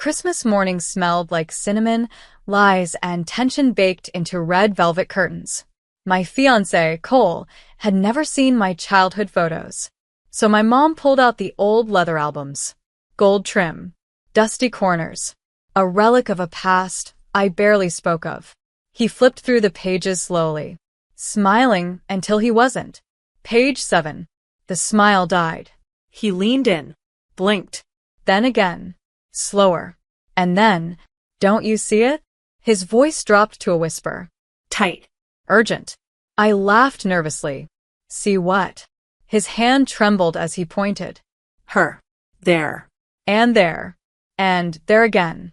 Christmas morning smelled like cinnamon, lies, and tension baked into red velvet curtains. My fiancé, Cole, had never seen my childhood photos. So my mom pulled out the old leather albums. Gold trim, dusty corners, a relic of a past I barely spoke of. He flipped through the pages slowly, smiling until he wasn't. Page 7. The smile died. He leaned in, blinked. Then again, slower. And then, don't you see it? His voice dropped to a whisper. Tight. Urgent. I laughed nervously. See what? His hand trembled as he pointed. Her. There. And there. And there again.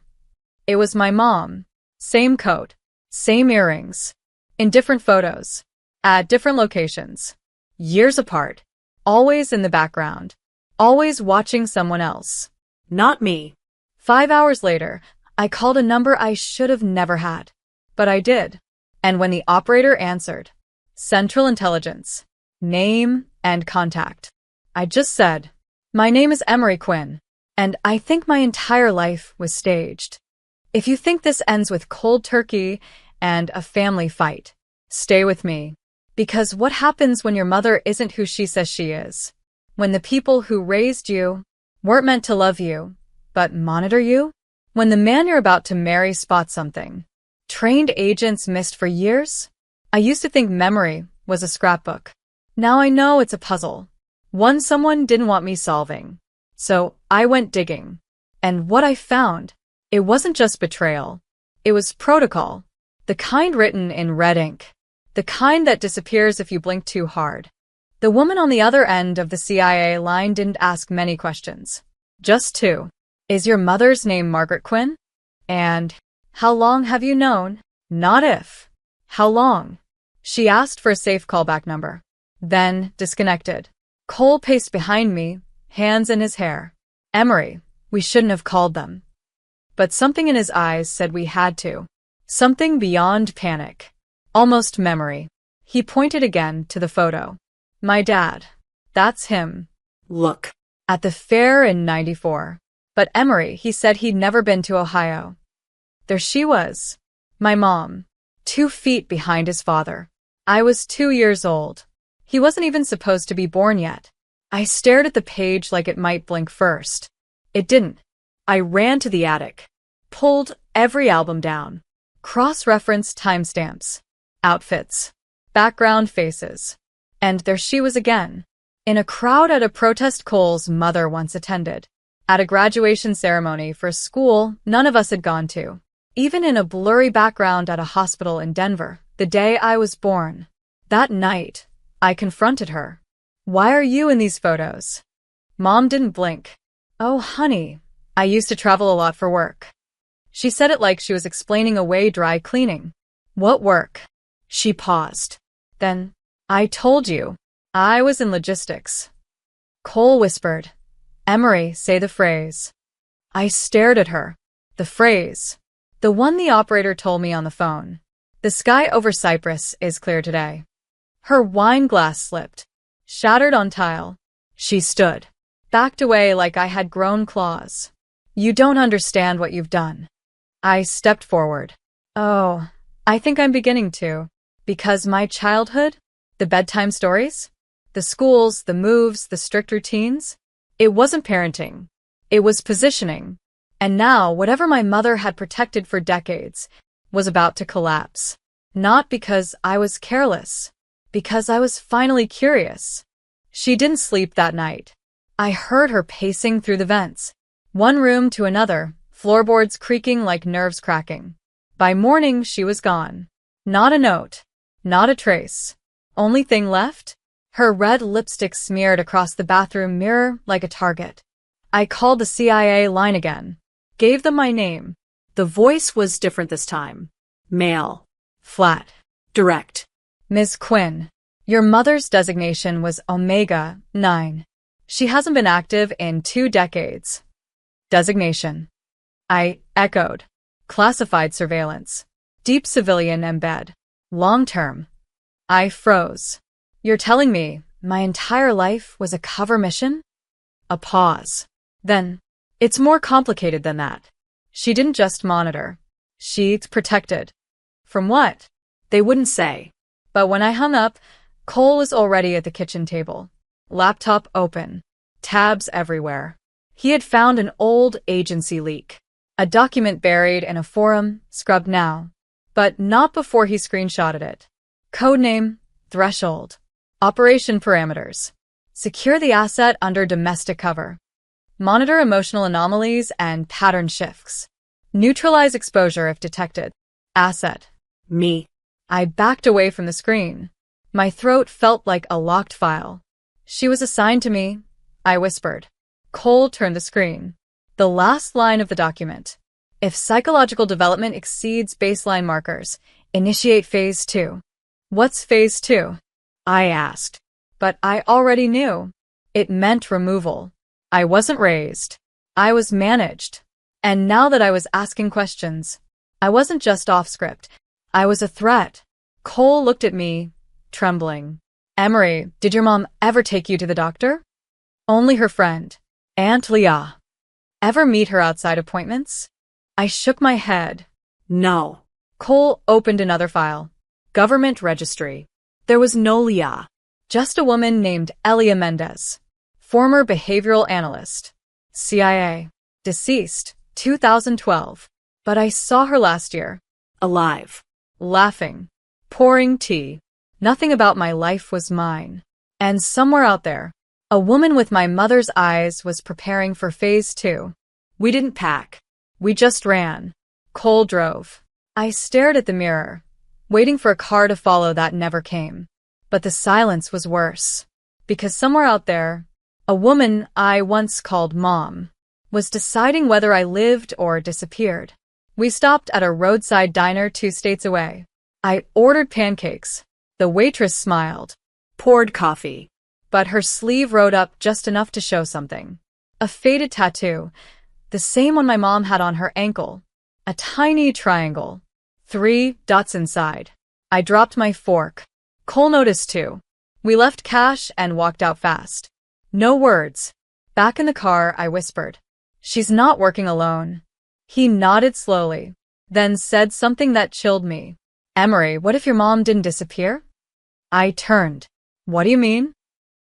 It was my mom. Same coat. Same earrings. In different photos. At different locations. Years apart. Always in the background. Always watching someone else. Not me. 5 hours later, I called a number I should have never had. But I did. And when the operator answered, Central Intelligence, name and contact, I just said, my name is Emery Quinn, and I think my entire life was staged. If you think this ends with cold turkey and a family fight, stay with me. Because what happens when your mother isn't who she says she is? When the people who raised you weren't meant to love you, but monitor you? When the man you're about to marry spots something trained agents missed for years? I used to think memory was a scrapbook. Now I know it's a puzzle. One someone didn't want me solving. So I went digging. And what I found, it wasn't just betrayal. It was protocol. The kind written in red ink. The kind that disappears if you blink too hard. The woman on the other end of the CIA line didn't ask many questions. Just two. Is your mother's name Margaret Quinn? And how long have you known? Not if. How long? She asked for a safe callback number. Then disconnected. Cole paced behind me, hands in his hair. Emery, we shouldn't have called them. But something in his eyes said we had to. Something beyond panic. Almost memory. He pointed again to the photo. My dad. That's him. Look. At the fair in '94. But Emery, he said he'd never been to Ohio. There she was. My mom. 2 feet behind his father. I was 2 years old. He wasn't even supposed to be born yet. I stared at the page like it might blink first. It didn't. I ran to the attic. Pulled every album down. Cross-referenced timestamps. Outfits. Background faces. And there she was again. In a crowd at a protest Cole's mother once attended. At a graduation ceremony for a school none of us had gone to. Even in a blurry background at a hospital in Denver, the day I was born. That night, I confronted her. Why are you in these photos? Mom didn't blink. Oh, honey, I used to travel a lot for work. She said it like she was explaining away dry cleaning. What work? She paused. Then, I told you, I was in logistics. Cole whispered. Emery, say the phrase. I stared at her. The phrase. The one the operator told me on the phone. The sky over Cyprus is clear today. Her wine glass slipped. Shattered on tile. She stood. Backed away like I had grown claws. You don't understand what you've done. I stepped forward. Oh, I think I'm beginning to. Because my childhood, the bedtime stories, the schools, the moves, the strict routines, it wasn't parenting. It was positioning. And now, whatever my mother had protected for decades was about to collapse. Not because I was careless. Because I was finally curious. She didn't sleep that night. I heard her pacing through the vents. One room to another, floorboards creaking like nerves cracking. By morning, she was gone. Not a note. Not a trace. Only thing left? Her red lipstick smeared across the bathroom mirror like a target. I called the CIA line again. Gave them my name. The voice was different this time. Male. Flat. Direct. Ms. Quinn, your mother's designation was Omega 9. She hasn't been active in 2 decades. Designation. I echoed. Classified surveillance. Deep civilian embed. Long term. I froze. You're telling me my entire life was a cover mission? A pause. Then, it's more complicated than that. She didn't just monitor. She protected. From what? They wouldn't say. But when I hung up, Cole was already at the kitchen table. Laptop open. Tabs everywhere. He had found an old agency leak. A document buried in a forum, scrubbed now. But not before he screenshotted it. Codename, Threshold. Operation parameters. Secure the asset under domestic cover. Monitor emotional anomalies and pattern shifts. Neutralize exposure if detected. Asset. Me. I backed away from the screen. My throat felt like a locked file. She was assigned to me, I whispered. Cole turned the screen. The last line of the document. If psychological development exceeds baseline markers, initiate phase 2. What's phase 2? I asked. But I already knew. It meant removal. I wasn't raised. I was managed. And now that I was asking questions, I wasn't just off script. I was a threat. Cole looked at me, trembling. Emery, did your mom ever take you to the doctor? Only her friend, Aunt Leah. Ever meet her outside appointments? I shook my head. No. Cole opened another file. Government registry. There was no Leah. Just a woman named Elia Mendez. Former behavioral analyst. CIA. Deceased, 2012. But I saw her last year. Alive. Laughing. Pouring tea. Nothing about my life was mine. And somewhere out there, a woman with my mother's eyes was preparing for phase 2. We didn't pack. We just ran. Cole drove. I stared at the mirror, waiting for a car to follow that never came. But the silence was worse. Because somewhere out there, a woman I once called Mom was deciding whether I lived or disappeared. We stopped at a roadside diner 2 states away. I ordered pancakes. The waitress smiled. Poured coffee. But her sleeve rode up just enough to show something. A faded tattoo, the same one my mom had on her ankle. A tiny triangle. 3 dots inside. I dropped my fork. Cole noticed too. We left cash and walked out fast. No words. Back in the car, I whispered. She's not working alone. He nodded slowly, then said something that chilled me. Emery, what if your mom didn't disappear? I turned. What do you mean?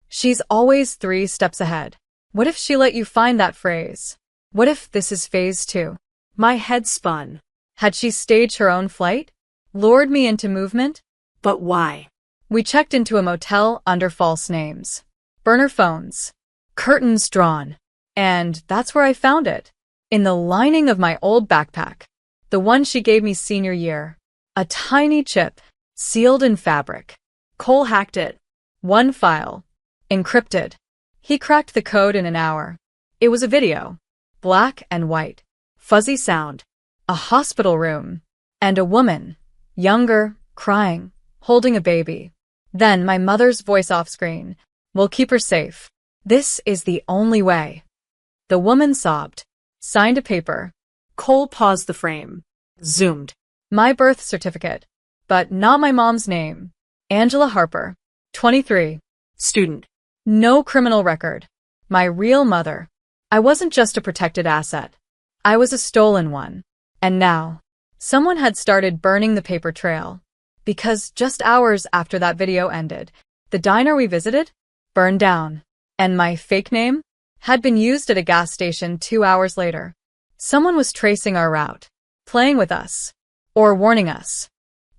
She's always 3 steps ahead. What if she let you find that phrase? What if this is phase 2? My head spun. Had she staged her own flight? Lured me into movement? But why? We checked into a motel under false names. Burner phones. Curtains drawn. And that's where I found it. In the lining of my old backpack. The one she gave me senior year. A tiny chip, sealed in fabric. Cole hacked it. 1 file. Encrypted. He cracked the code in an hour. It was a video. Black and white. Fuzzy sound. A hospital room. And a woman. Younger, crying, holding a baby. Then my mother's voice off screen. We'll keep her safe. This is the only way. The woman sobbed. Signed a paper. Cole paused the frame. Zoomed. My birth certificate. But not my mom's name. Angela Harper. 23. Student. No criminal record. My real mother. I wasn't just a protected asset. I was a stolen one. And now, someone had started burning the paper trail. Because just hours after that video ended, the diner we visited burned down. And my fake name had been used at a gas station 2 hours later. Someone was tracing our route, playing with us, or warning us.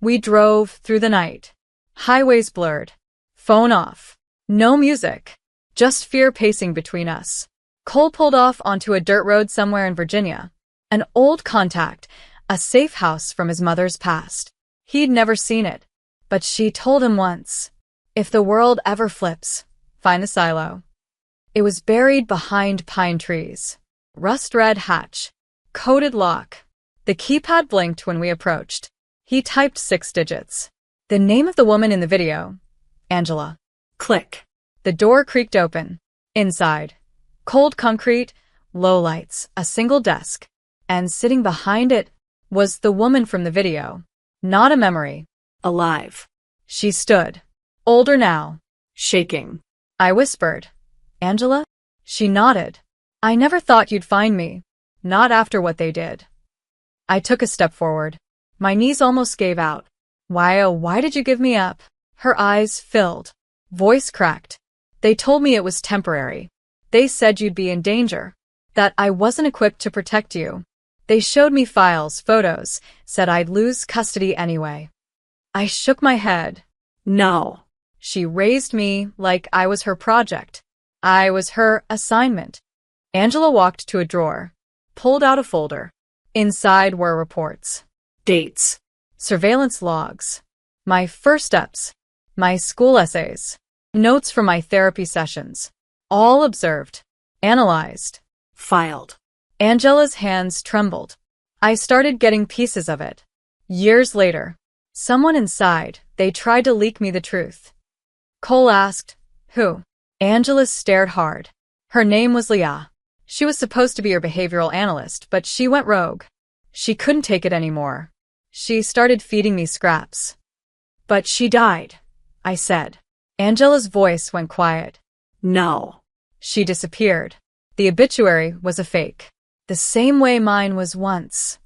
We drove through the night. Highways blurred. Phone off. No music. Just fear pacing between us. Cole pulled off onto a dirt road somewhere in Virginia. An old contact, a safe house from his mother's past. He'd never seen it, but she told him once, if the world ever flips, find the silo. It was buried behind pine trees. Rust-red hatch. Coded lock. The keypad blinked when we approached. He typed 6 digits. The name of the woman in the video. Angela. Click. The door creaked open. Inside. Cold concrete, low lights, a single desk. And sitting behind it was the woman from the video. Not a memory. Alive. She stood. Older now. Shaking. I whispered. Angela? She nodded. I never thought you'd find me. Not after what they did. I took a step forward. My knees almost gave out. Why, oh, why did you give me up? Her eyes filled. Voice cracked. They told me it was temporary. They said you'd be in danger. That I wasn't equipped to protect you. They showed me files, photos, said I'd lose custody anyway. I shook my head. No. She raised me like I was her project. I was her assignment. Angela walked to a drawer, pulled out a folder. Inside were reports. Dates. Surveillance logs. My first steps. My school essays. Notes from my therapy sessions. All observed. Analyzed. Filed. Angela's hands trembled. I started getting pieces of it. Years later, someone inside, they tried to leak me the truth. Cole asked, who? Angela stared hard. Her name was Leah. She was supposed to be your behavioral analyst, but she went rogue. She couldn't take it anymore. She started feeding me scraps. But she died, I said. Angela's voice went quiet. No. She disappeared. The obituary was a fake. The same way mine was once.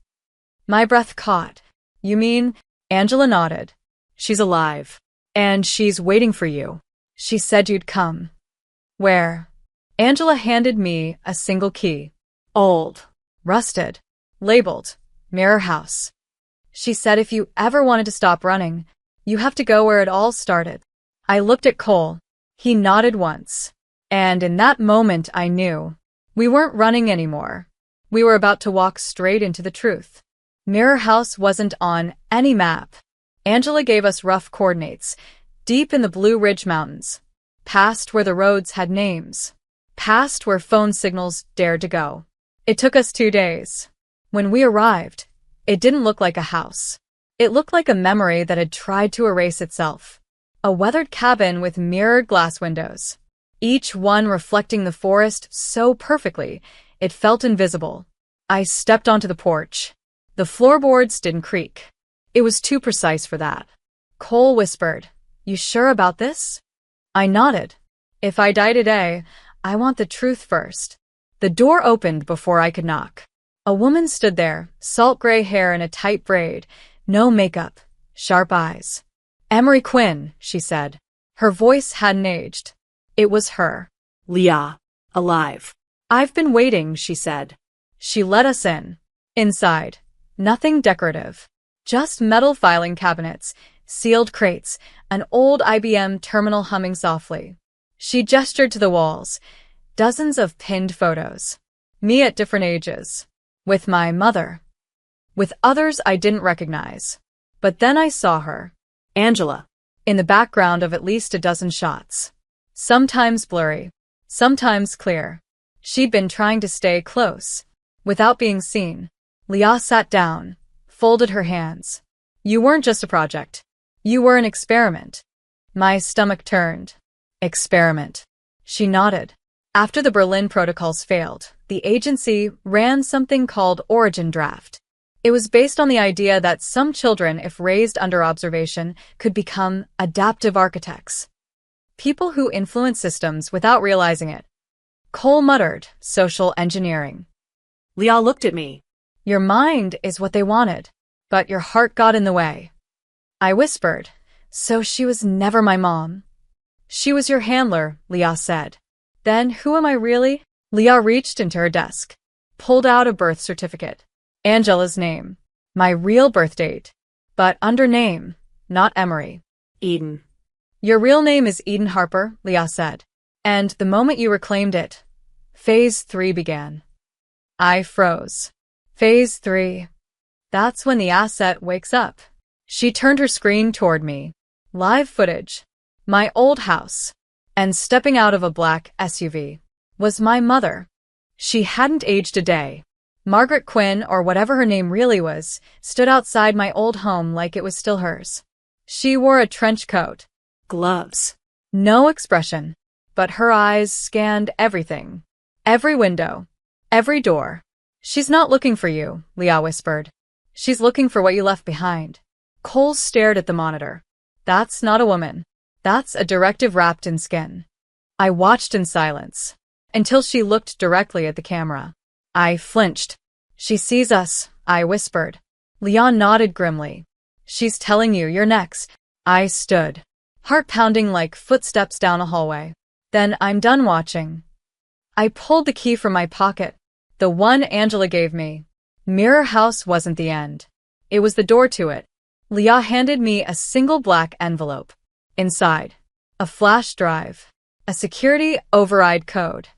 My breath caught. You mean? Angela nodded. She's alive. And she's waiting for you. She said you'd come. Where? Angela handed me a single key. Old. Rusted. Labeled. Mirror House. She said if you ever wanted to stop running, you have to go where it all started. I looked at Cole. He nodded once. And in that moment I knew. We weren't running anymore. We were about to walk straight into the truth. Mirror House wasn't on any map. Angela gave us rough coordinates, deep in the Blue Ridge Mountains, past where the roads had names, past where phone signals dared to go. It took us 2 days. When we arrived, it didn't look like a house. It looked like a memory that had tried to erase itself. A weathered cabin with mirrored glass windows, each one reflecting the forest so perfectly, it felt invisible. I stepped onto the porch. The floorboards didn't creak. It was too precise for that. Cole whispered, "You sure about this?" I nodded. If I die today, I want the truth first. The door opened before I could knock. A woman stood there, salt gray hair in a tight braid, no makeup, sharp eyes. "Emery Quinn," she said. Her voice hadn't aged. It was her. Leah. Alive. "I've been waiting," she said. She let us in. Inside, nothing decorative. Just metal filing cabinets, sealed crates, an old IBM terminal humming softly. She gestured to the walls. Dozens of pinned photos. Me at different ages. With my mother. With others I didn't recognize. But then I saw her. Angela. In the background of at least a dozen shots. Sometimes blurry. Sometimes clear. She'd been trying to stay close. Without being seen. Leah sat down. Folded her hands. "You weren't just a project. You were an experiment." My stomach turned. Experiment. She nodded. After the Berlin protocols failed, the agency ran something called Origin Draft. It was based on the idea that some children, if raised under observation, could become adaptive architects. People who influence systems without realizing it. Cole muttered, "Social engineering." Leah looked at me. "Your mind is what they wanted, but your heart got in the way." I whispered, "So she was never my mom?" "She was your handler," Leah said. "Then who am I really?" Leah reached into her desk, pulled out a birth certificate. Angela's name. My real birth date. But under name, not Emery. Eden. "Your real name is Eden Harper," Leah said. "And the moment you reclaimed it, Phase 3 began." I froze. Phase 3. That's when the asset wakes up. She turned her screen toward me. Live footage. My old house. And stepping out of a black SUV was my mother. She hadn't aged a day. Margaret Quinn, or whatever her name really was, stood outside my old home like it was still hers. She wore a trench coat. Gloves. No expression. But her eyes scanned everything. Every window. Every door. "She's not looking for you," Leah whispered. "She's looking for what you left behind." Cole stared at the monitor. "That's not a woman. That's a directive wrapped in skin." I watched in silence. Until she looked directly at the camera. I flinched. "She sees us," I whispered. Leon nodded grimly. She's telling you you're next. I stood, heart pounding like footsteps down a hallway. Then I'm done watching. I pulled the key from my pocket, the one Angela gave me. Mirror House wasn't the end. It was the door to it. Leah handed me a single black envelope. Inside, a flash drive, a security override code,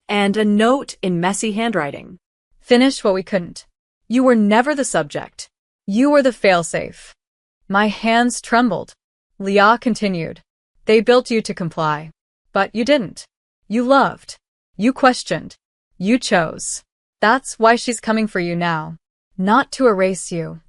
And a note in messy handwriting. finish what we couldn't. You were never the subject. You were the failsafe. My hands trembled. Leah continued. They built you to comply. But you didn't. You loved. You questioned. You chose. That's why she's coming for you now. Not to erase you.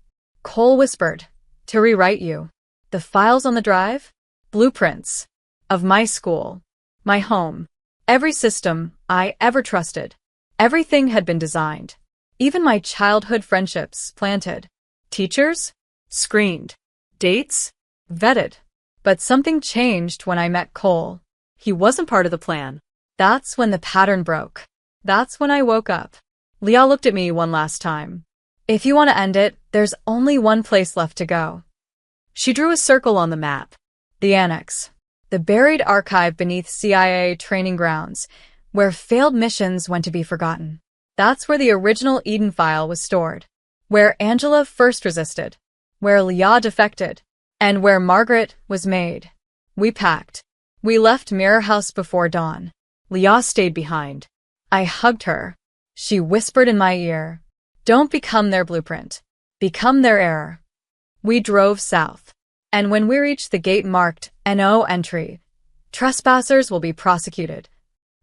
Cole whispered. To rewrite you. The files on the drive? Blueprints. Of my school. My home. Every system I ever trusted. Everything had been designed. Even my childhood friendships planted. Teachers? Screened. Dates? Vetted. But something changed when I met Cole. He wasn't part of the plan. That's when the pattern broke. That's when I woke up. Leah looked at me one last time. If you want to end it, there's only one place left to go. She drew a circle on the map. The Annex. The buried archive beneath CIA training grounds, where failed missions went to be forgotten. That's where the original Eden file was stored. Where Angela first resisted. Where Leah defected. And where Margaret was made. We packed. We left Mirror House before dawn. Leah stayed behind. I hugged her. She whispered in my ear, don't become their blueprint. Become their error. We drove south. And when we reached the gate marked NO entry, trespassers will be prosecuted.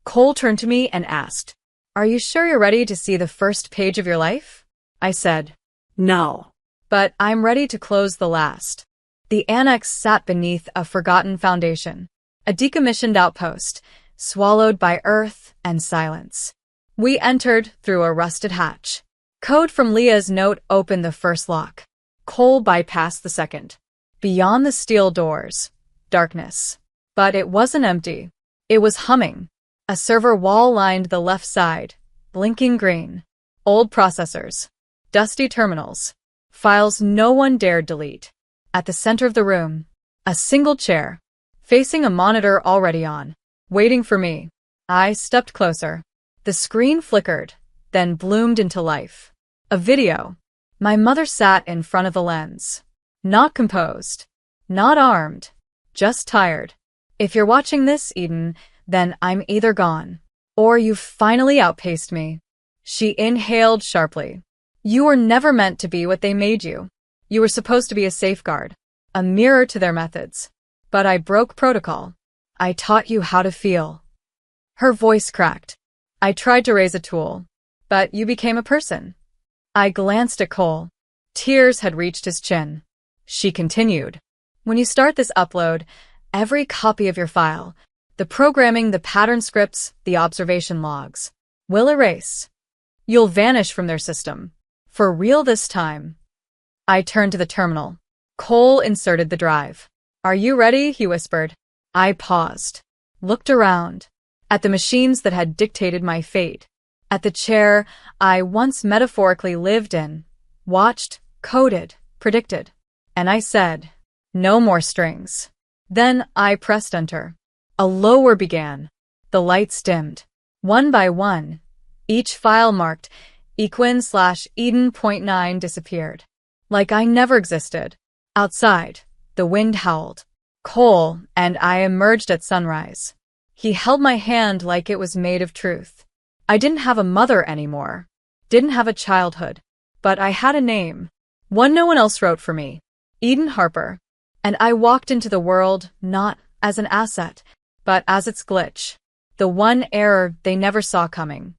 Cole turned to me and asked, are you sure you're ready to see the first page of your life? I said, No. but I'm ready to close the last. The Annex sat beneath a forgotten foundation, a decommissioned outpost, swallowed by earth and silence. We entered through a rusted hatch. Code from Leah's note opened the first lock. Cole bypassed the second. Beyond the steel doors, darkness. But it wasn't empty. It was humming. A server wall lined the left side, blinking green. Old processors. Dusty terminals. Files no one dared delete. At the center of the room, a single chair, facing a monitor already on, waiting for me. I stepped closer. The screen flickered, then bloomed into life. A video. My mother sat in front of the lens. Not composed. Not armed. Just tired. If you're watching this, Eden, then I'm either gone, or you've finally outpaced me. She inhaled sharply. You were never meant to be what they made you. You were supposed to be a safeguard, a mirror to their methods. But I broke protocol. I taught you how to feel. Her voice cracked. I tried to raise a tool, but you became a person. I glanced at Cole. Tears had reached his chin. She continued. When you start this upload, every copy of your file, the programming, the pattern scripts, the observation logs, will erase. You'll vanish from their system. For real this time. I turned to the terminal. Cole inserted the drive. Are you ready? He whispered. I paused. Looked around. At the machines that had dictated my fate. At the chair I once metaphorically lived in. Watched, coded, predicted. And I said, no more strings. Then I pressed enter. A lower began. The lights dimmed. One by one. Each file marked Equin/Eden.9 disappeared. Like I never existed. Outside, the wind howled. Cole and I emerged at sunrise. He held my hand like it was made of truth. I didn't have a mother anymore. Didn't have a childhood. But I had a name. One no one else wrote for me. Eden Harper. And I walked into the world not as an asset, but as its glitch. The one error they never saw coming.